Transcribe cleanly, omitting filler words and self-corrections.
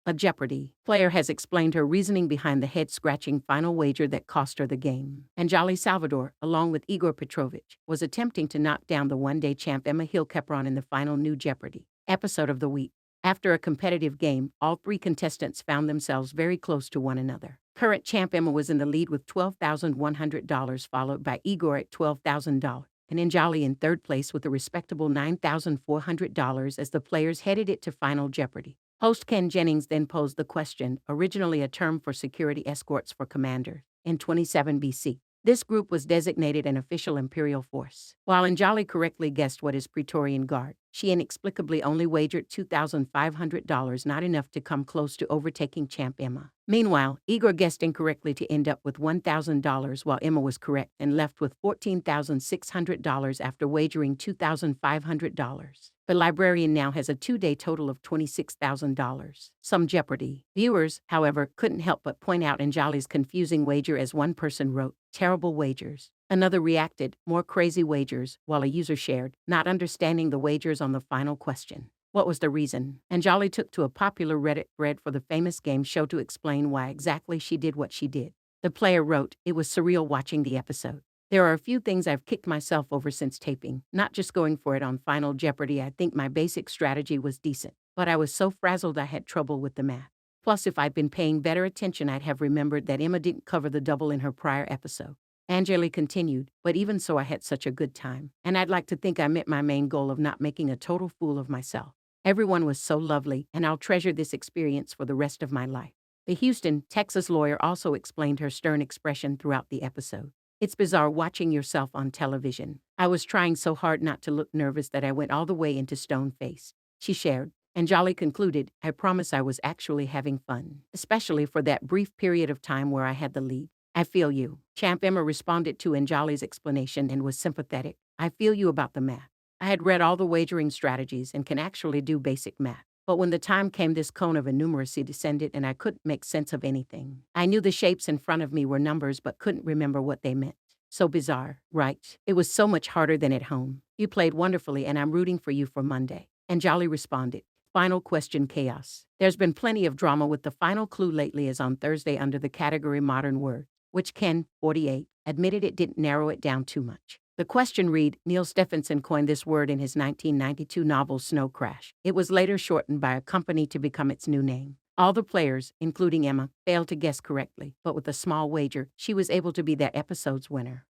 A Jeopardy! Player has explained her reasoning behind the head-scratching final wager that cost her the game. Anjali Salvador, along with Igor Petrovich, was attempting to knock down the one-day champ Emma Hill Kepron in the final New Jeopardy! Episode of the week. After a competitive game, all three contestants found themselves very close to one another. Current champ Emma was in the lead with $12,100, followed by Igor at $12,000, and Anjali in third place with a respectable $9,400 as the players headed it to Final Jeopardy! Host Ken Jennings then posed the question, originally a term for security escorts for commanders, in 27 BC. This group was designated an official imperial force. While Anjali correctly guessed what is Praetorian Guard, she inexplicably only wagered $2,500, not enough to come close to overtaking champ Emma. Meanwhile, Igor guessed incorrectly to end up with $1,000 while Emma was correct and left with $14,600 after wagering $2,500. The librarian now has a two-day total of $26,000. Some Jeopardy! Viewers, however, couldn't help but point out Anjali's confusing wager as one person wrote, "Terrible wagers." Another reacted, "More crazy wagers," while a user shared, not understanding the wagers on the final question. What was the reason? Anjali took to a popular Reddit thread for the famous game show to explain why exactly she did what she did. The player wrote, "It was surreal watching the episode. There are a few things I've kicked myself over since taping, not just going for it on Final Jeopardy. I think my basic strategy was decent, but I was so frazzled I had trouble with the math. Plus, if I'd been paying better attention, I'd have remembered that Emma didn't cover the double in her prior episode." Anjali continued, "But even so, I had such a good time, and I'd like to think I met my main goal of not making a total fool of myself. Everyone was so lovely, and I'll treasure this experience for the rest of my life." The Houston, Texas lawyer also explained her stern expression throughout the episode. "It's bizarre watching yourself on television. I was trying so hard not to look nervous that I went all the way into stone-faced," she shared. Anjali concluded, "I promise I was actually having fun, especially for that brief period of time where I had the lead." "I feel you." Champ Emma responded to Anjali's explanation and was sympathetic. "I feel you about the math. I had read all the wagering strategies and can actually do basic math. But when the time came, this cone of innumeracy descended and I couldn't make sense of anything. I knew the shapes in front of me were numbers but couldn't remember what they meant. So bizarre, right? It was so much harder than at home. You played wonderfully and I'm rooting for you for Monday." Anjali responded. Final question: chaos. There's been plenty of drama with the final clue lately as on Thursday under the category modern words, which Ken, 48, admitted it didn't narrow it down too much. The question read, Neil Stephenson coined this word in his 1992 novel Snow Crash. It was later shortened by a company to become its new name. All the players, including Emma, failed to guess correctly, but with a small wager, she was able to be that episode's winner.